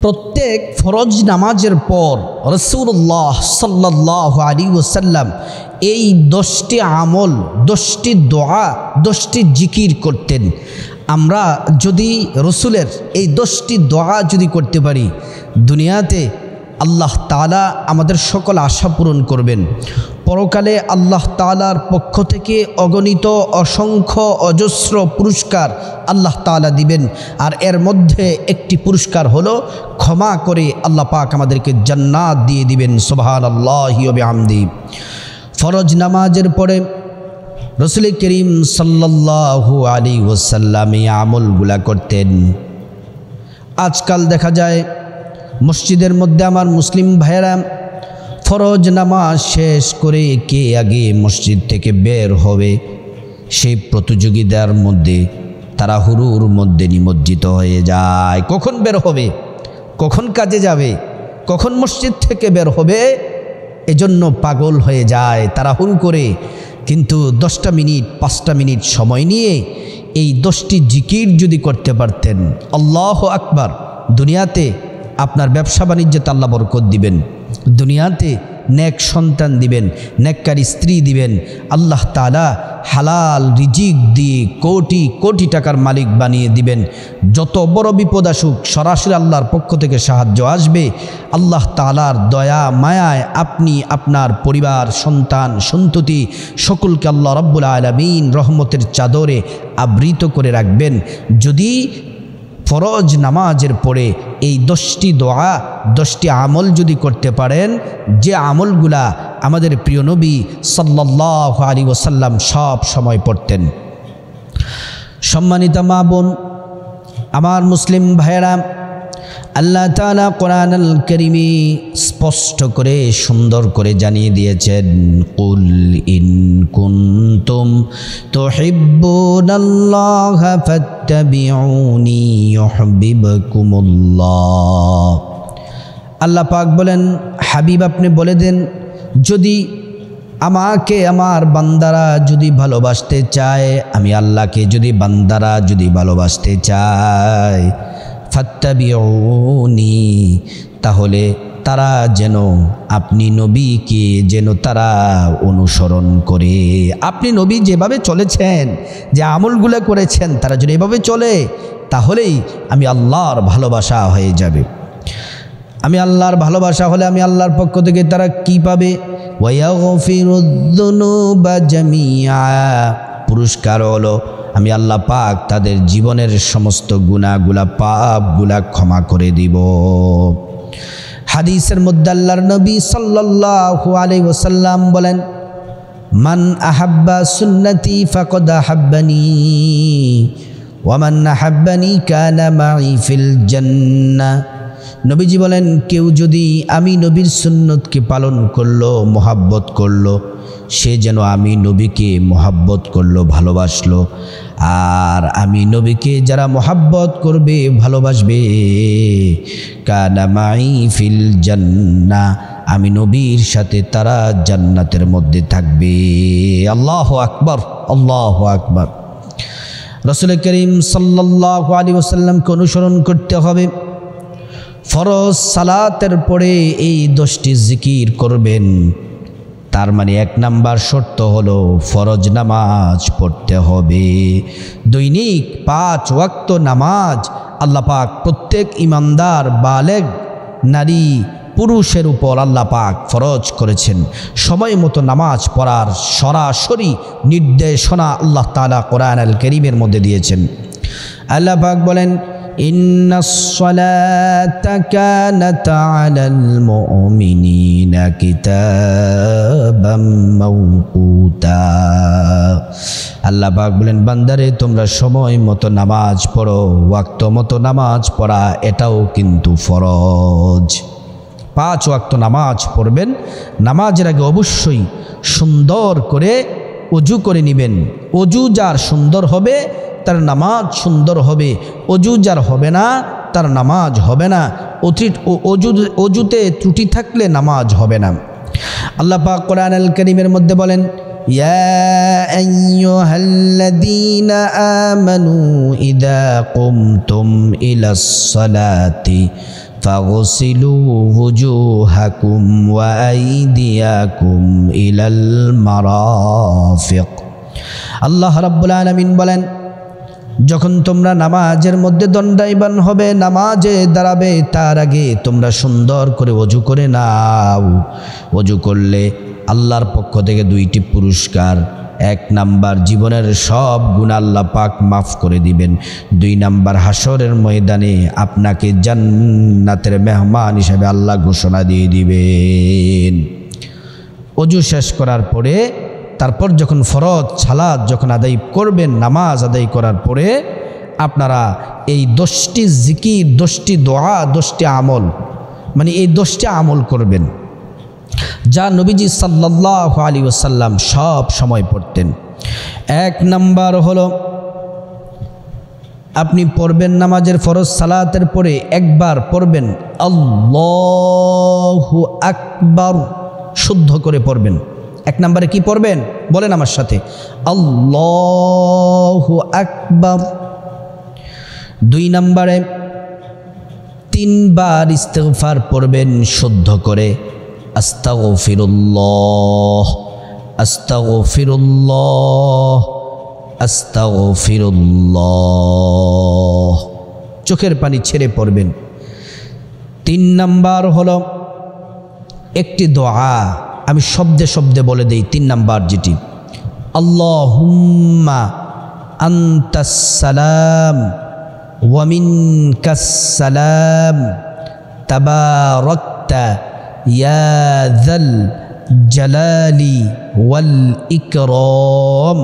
প্রত্যেক ফরজ নামাজের পর রাসূলুল্লাহ সাল্লাল্লাহু আলাইহি ওয়াসাল্লাম এই 10টি আমল, 10টি দোয়া, 10টি জিকির করতেন। আমরা যদি রসুলের এই 10টি দোয়া যদি করতে পারি, দুনিয়াতে আল্লাহ তাআলা আমাদের সকল আশা পূরণ করবেন। পরকালে আল্লাহ তাআলার পক্ষ থেকে অগণিত অসংখ্য অজস্র পুরস্কার আল্লাহ তাআলা দিবেন। আর এর মধ্যে একটি পুরস্কার হলো ক্ষমা করে আল্লাহ পাক আমাদেরকে জান্নাত দিয়ে দিবেন। সুবহানাল্লাহি ওয়া বিহামদিহি। ফরজ নামাজের পরে রাসূল করিম সাল্লাল্লাহু আলাইহি ওয়াসাল্লাম এই আমলগুলা করতেন। আজকাল দেখা যায় মসজিদের মধ্যে আমার মুসলিম ভাইয়েরা ফরজ নামাজ শেষ করে কে আগে মসজিদ থেকে বের হবে সেই প্রতিযোগিতার মধ্যে তাড়াহুড়োর মধ্যে নিমজ্জিত হয়ে যায়। কখন বের হবে, কখন কাজে যাবে, কখন মসজিদ থেকে বের হবে, এজন্য পাগল হয়ে যায় তাড়াহুড়ো করে। কিন্তু 10টা মিনিট 5টা মিনিট সময় নিয়ে এই 10টি জিকির যদি করতে পারতেন, আল্লাহু আকবার, দুনিয়াতে আপনার ব্যবসা বাণিজ্যতে আল্লাহ বরকত দিবেন, দুনিয়াতে নেক সন্তান দিবেন, নেককারী স্ত্রী দিবেন, আল্লাহ তাআলা হালাল রিজিক দিয়ে কোটি কোটি টাকার মালিক বানিয়ে দিবেন। যত বড় বিপদ আসুক সরাসরি আল্লাহর পক্ষ থেকে সাহায্য আসবে। আল্লাহ তাআলার দয়া মায়ায় আপনি আপনার পরিবার, সন্তান, সন্ততি সকলকে আল্লাহ রাব্বুল আলামিন রহমতের চাদরে আবৃত করে রাখবেন। যদি ফরজ নামাজের পরে এই 10টি দোয়া, 10টি আমল যদি করতে পারেন, যে আমলগুলা আমাদের প্রিয় নবী সাল্লাল্লাহু আলাইহি ওয়াসাল্লাম সব সময় পড়তেন। সম্মানিত মা বোন, আমার মুসলিম ভাইয়েরা, আল্লাহ তাআলা কোরআনুল কারীমে স্পষ্ট করে সুন্দর করে জানিয়ে দিয়েছেন, কুল ইন কুনতুম তুহিব্বুনাল্লাহা ফাত্তাবিউনি ইউহিব্বুকুমুল্লাহ। আল্লাহ পাক বলেন, হাবিব আপনি বলে দেন, যদি আমাকে আমার বান্দারা যদি ভালোবাসতে চায়, আমি আল্লাহকে যদি বান্দারা যদি ভালোবাসতে চায়, ফাত্তাবিউনি, তাহলে তারা যেন আপনি নবীকে যেন তারা অনুসরণ করে। আপনি নবী যেভাবে চলেছেন, যে আমলগুলো করেছেন, তারা যদি এভাবে চলে, তাহলেই আমি আল্লাহর ভালোবাসা হয়ে যাবে। আমি আল্লাহর ভালোবাসা হলে আমি আল্লাহর পক্ষ থেকে তারা কি পাবে? ওয়ায়াগফিরুয-যুনুবা জামিআ, পুরস্কার হলো আমি আল্লাহ পাক তাদের জীবনের সমস্ত গুনাহগুলা, পাপগুলা ক্ষমা করে দিব। হাদিসের মধ্যে আল্লাহর নবী সাল্লাল্লাহু আলাইহি ওয়াসাল্লাম বলেন, মান আহাব্বা সুন্নতি ফাকাদ আহাব্বানি ওয়া মান আহাব্বানি কানা মাই ফিল জান্নাহ। নবীজি বলেন, কেউ যদি আমি নবীর সুন্নতকে পালন করলো, মোহাব্বত করলো, সে যেন আমি নবীকে মোহাব্বত করলো, ভালোবাসলো। আর আমি নবীকে যারা মোহাব্বত করবে, ভালোবাসবে, কানা মাই ফিল জান্নাহ, আমি নবীর সাথে তারা জান্নাতের মধ্যে থাকবে। আল্লাহু আকবার, আল্লাহু আকবার। রাসূল করিম সাল্লাল্লাহু আলাইহি ওয়াসাল্লামকে অনুসরণ করতে হবে। ফরজ সালাতের পরে এই 10টি জিকির করবেন। তার মানে 1 নাম্বার শর্ত হলো ফরজ নামাজ পড়তে হবে। দৈনিক 5 ওয়াক্ত নামাজ আল্লাহ পাক প্রত্যেক ইমানদার বালেগ নারী পুরুষের উপর আল্লাহ পাক ফরজ করেছেন। সময় মতো নামাজ পড়ার সরাসরি নির্দেশনা আল্লাহ তাআলা কোরআনুল কারীমের মধ্যে দিয়েছেন। আল্লাহ পাক বলেন, ইন্নাস সালাতা কানাত আলাল মুমিনিনা কিতাবাম মাওকুতা। আল্লাহ পাক বলেন, বান্দারে তোমরা সময় মতো নামাজ পড়ো। ওয়াক্ত মতো নামাজ পড়া এটাও কিন্তু ফরজ। 5 ওয়াক্ত নামাজ পড়বেন। নামাজের আগে অবশ্যই সুন্দর করে ওযু করে নেবেন। ওযু যার সুন্দর হবে তার নামাজ সুন্দর হবে, ওযু যার হবে না তার নামাজ হবে না। ওযুতে ত্রুটি থাকলে নামাজ হবে না। আল্লাহ পাক কোরআনুল কারীমের মধ্যে বলেন, ইয়া আইয়ুহাল্লাযীনা আমানু ইযা কুমতুম ইলাস সালাতি ফাগসিলু ওয়ুজুহাকুম ওয়া আইদিয়াকুম ইলাল মারাফিক। আল্লাহ রাব্বুল আলামিন বলেন, যখন তোমরা নামাজের মধ্যে দণ্ডায়মান হবে, নামাজে দাঁড়াবে, তার আগে তোমরা সুন্দর করে ওযু করে নাও। ওযু করলে আল্লাহর পক্ষ থেকে দুইটি পুরস্কার। 1 নাম্বার, জীবনের সব গুনাহ আল্লাহ পাক মাফ করে দিবেন। 2 নাম্বার, হাসরের ময়দানে আপনাকে জান্নাতের মেহমান হিসেবে আল্লাহ ঘোষণা দিয়ে দিবেন। ওযু শেষ করার পরে তারপর যখন ফরজ সালাত যখন আদায় করবেন, নামাজ আদায় করার পরে আপনারা এই 10টি জিকির, 10টি দোয়া, 10টি আমল, মানে এই 10টি আমল করবেন যা নবীজি সাল্লাল্লাহু আলাইহি ওয়াসাল্লাম সব সময় পড়তেন। 1 নাম্বার হলো, আপনি পড়বেন নামাজের ফরজ সালাতের পরে একবার পড়বেন আল্লাহু আকবার, শুদ্ধ করে পড়বেন। 1 নম্বরে কি পড়বেন বলেন আমার সাথে, আল্লাহু আকবার। 2 নম্বরে 3 বার ইস্তিগফার পড়বেন শুদ্ধ করে, আস্তাগফিরুল্লাহ আস্তাগফিরুল্লাহ আস্তাগফিরুল্লাহ, চোখের পানি ছেড়ে পড়বেন। 3 নাম্বার হলো একটি দোয়া, আমি শব্দে শব্দে বলে দেই। 3 নাম্বার যেটি, আল্লাহুম্মা আনতাস সালাম ওয়া মিনকাস সালাম তাবারাকতা ইয়া যাল জালালি ওয়াল ইকরাম,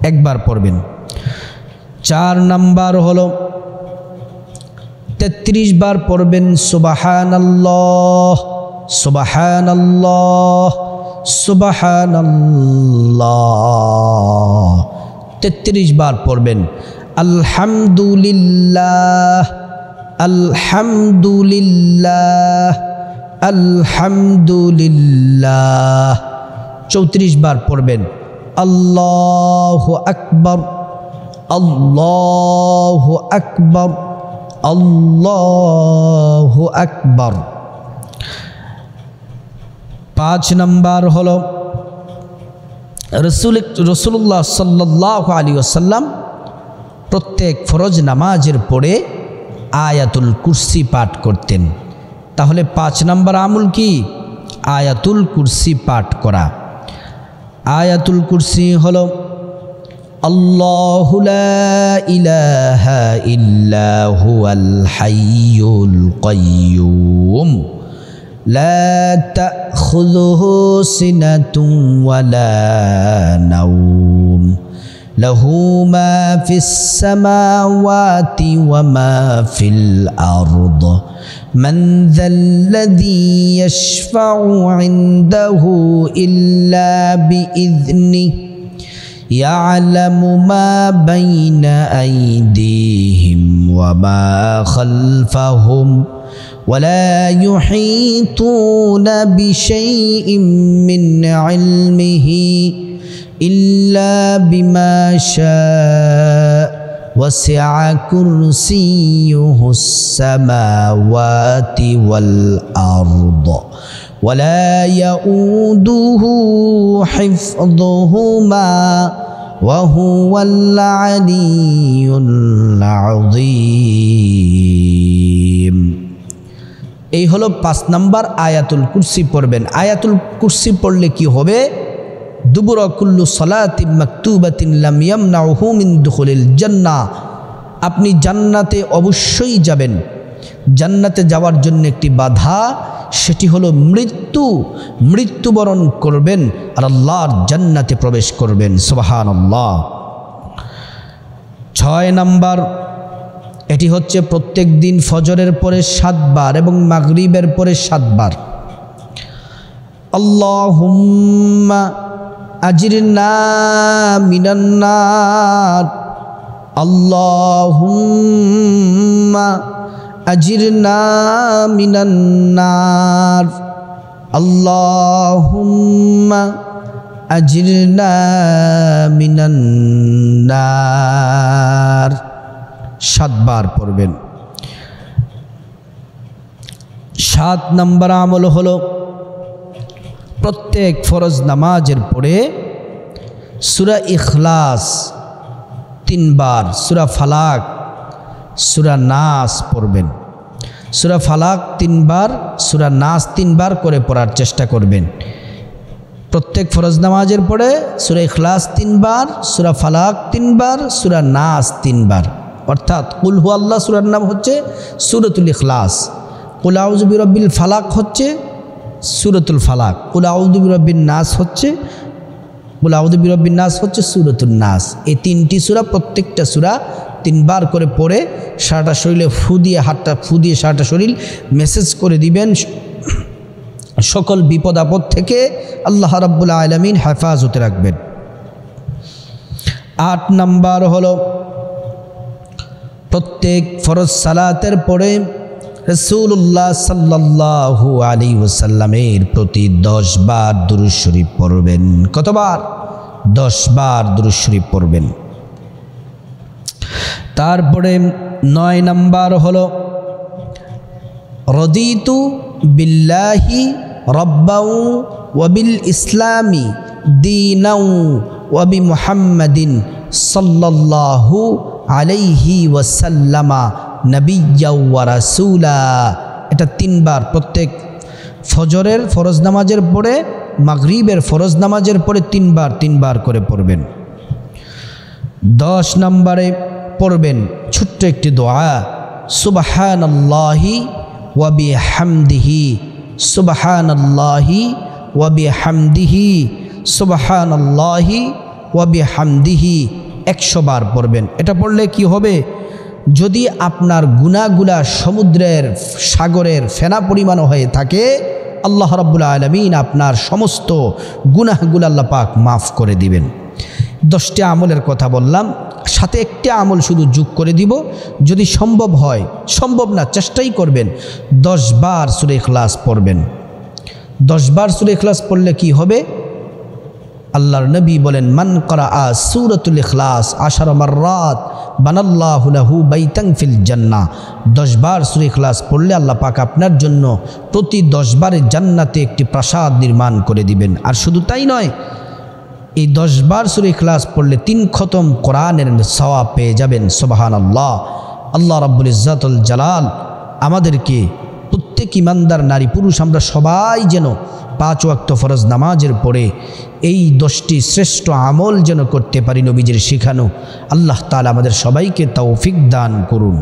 একবার পড়বেন। 4 নাম্বার হলো 33 বার পড়বেন সুবহানাল্লাহ সুবহানাল্লাহ সুবহানাল্লাহ, 33 বার পড়বেন। আলহামদুলিল্লাহ আলহামদুলিল্লাহ আলহামদুলিল্লাহ, 34 বার পড়বেন। আল্লাহু আকবার আল্লাহু আকবার আল্লাহু আকবার। 5 নাম্বার হলো রাসূলুল্লাহ সাল্লাল্লাহু আলাইহি ওয়াসাল্লাম প্রত্যেক ফরজ নামাজের পরে আয়াতুল কুরসি পাঠ করতেন। তাহলে 5 নাম্বার আমল কি? আয়াতুল কুরসি পাঠ করা। আয়াতুল কুরসি হলো আল্লাহু লা ইলাহা ইল্লা হুয়াল হাইয়ুল কাইয়্যুম লা তাখুযুহু সিনাতুন ওয়ালা নাওম লাহু মা ফিস সামাওয়াতি ওয়া মা ফিল আরদ মান যাল্লাযী ইয়াশফাউ ইনদাহু ইল্লা বিইذনিহি يعلم ما بين أيديهم وما خلفهم ولا يحيطون بشيء من علمه إلا بما شاء وسع كرسيه السماوات والأرض ولا يؤوده حفظهما وهو العلي العظيم। এই হলো 5 নাম্বার আয়াতুল কুরসি পড়বেন। আয়াতুল কুরসি পড়লে কি হবে? দুবুরা কুল্লু সালাতিন মাকতুবাতিন লাম ইয়ামনাউহু মিন দুখুলিল জান্নাহ, আপনি জান্নাতে অবশ্যই যাবেন। জান্নাতে যাওয়ার জন্য একটি বাধা, সেটি হলো মৃত্যু। মৃত্যুবরণ করবেন আর আল্লাহর জান্নাতে প্রবেশ করবেন। সুবহানাল্লাহ। 6 নাম্বার, এটি হচ্ছে প্রত্যেক দিন ফজরের পরে 7 বার এবং মাগরিবের পরে 7 বার। আল্লাহুম্মা আজিরনা মিনান নার আল্লাহুম্মা আজিরনা মিনান নার আল্লাহুম্মা আজিরনা মিনান নার, 7 বার পড়বেন। 7 নম্বর আমল হলো প্রত্যেক ফরজ নামাজের পরে সূরা ইখলাস 3 বার, সূরা ফালাক, সূরা নাস পড়বেন। সূরা ফালাক 3 বার, সূরা নাস 3 বার করে পড়ার চেষ্টা করবেন। প্রত্যেক ফরজ নামাজের পরে সূরা ইখলাস 3 বার, সূরা ফালাক 3 বার, সূরা নাস 3 বার। অর্থাৎ কুল হু আল্লাহ সূরার নাম হচ্ছে সূরাতুল ইখলাস, কুল আউযু বিরাব্বিল ফালাক হচ্ছে সূরাতুল ফালাক, কুল আউযু বিরাব্বিন নাস হচ্ছে সূরাতুন নাস। এই 3টি সূরা, প্রত্যেকটা সূরা 3 বার করে পড়ে সারাটা শরীরে ফু দিয়ে সারাটা শরীর মেসেজ করে দিবেন। সকল বিপদ আপদ থেকে আল্লাহ রাব্বুল আলামিন হেফাজতে রাখবেন। 8 নাম্বার হলো প্রত্যেক ফরজ সালাতের পরে রাসূলুল্লাহ সাল্লাল্লাহু আলাইহি ওয়াসাল্লামের প্রতি 10 বার দুরূদ শরীফ পড়বেন। কতবার? 10 বার দুরূদ শরীফ পড়বেন। তারপরে 9 নাম্বার হলো রদিতু বিল্লাহি রাব্বাউ ওয়া বিল ইসলামি দীনাউ ওয়া বি মুহাম্মাদিন সাল্লাল্লাহু আলাইহি ওয়াসাল্লামা নবিয়্যা ওয়া রাসূলা। এটা 3 বার প্রত্যেক ফজরের ফরজ নামাজের পরে, মাগরিবের ফরজ নামাজের পরে 3 বার করে পড়বেন। 10 নম্বরে পড়বেন ছোট্ট একটি দোয়া, সুবহানাল্লাহি ওয়া বিহামদিহি, সুবহানাল্লাহি ওয়া বিহামদিহি, সুবহানাল্লাহি ওয়া বিহামদিহি 100 বার পড়বেন। এটা পড়লে কি হবে? যদি আপনার গুনাহগুলা সমুদ্রের সাগরের ফেনা পরিমাণ হয়ে থাকে, আল্লাহ রাব্বুল আলামিন আপনার সমস্ত গুনাহগুলো আল্লাহ পাক মাফ করে দিবেন। 10টি আমলের কথা বললাম, সাথে একটি আমল শুধু যোগ করে দিব, যদি সম্ভব হয়, সম্ভব না চেষ্টাই করবেন 10 বার সূরা ইখলাস পড়বেন। 10 বার সূরা ইখলাস পড়লে কি হবে? আল্লাহর নবী বলেন, মান ক্বারাআ সূরাতুল ইখলাস 10 মাররাত বানাল্লাহু লাহু বাইতান ফিল জান্নাহ। 10 বার সূরা ইখলাস পড়লে আল্লাহ পাক আপনার জন্য প্রতি 10 বারে জান্নাতে একটি প্রাসাদ নির্মাণ করে দিবেন। আর শুধু তাই নয়, এই 10 বার সূরা ইখলাস পড়লে 3 খতম কোরআনের সওয়াব পেয়ে যাবেন। সুবহানাল্লাহ। আল্লাহ রাব্বুল ইজ্জাতুল জালাল আমাদেরকে প্রত্যেক ইমানদার নারী পুরুষ আমরা সবাই যেন 5 ওয়াক্ত ফরজ নামাজের পরে এই 10টি শ্রেষ্ঠ আমল যেন করতে পারি নবীজির শেখানো। আল্লাহ তাআলা আমাদের সবাইকে তৌফিক দান করুন।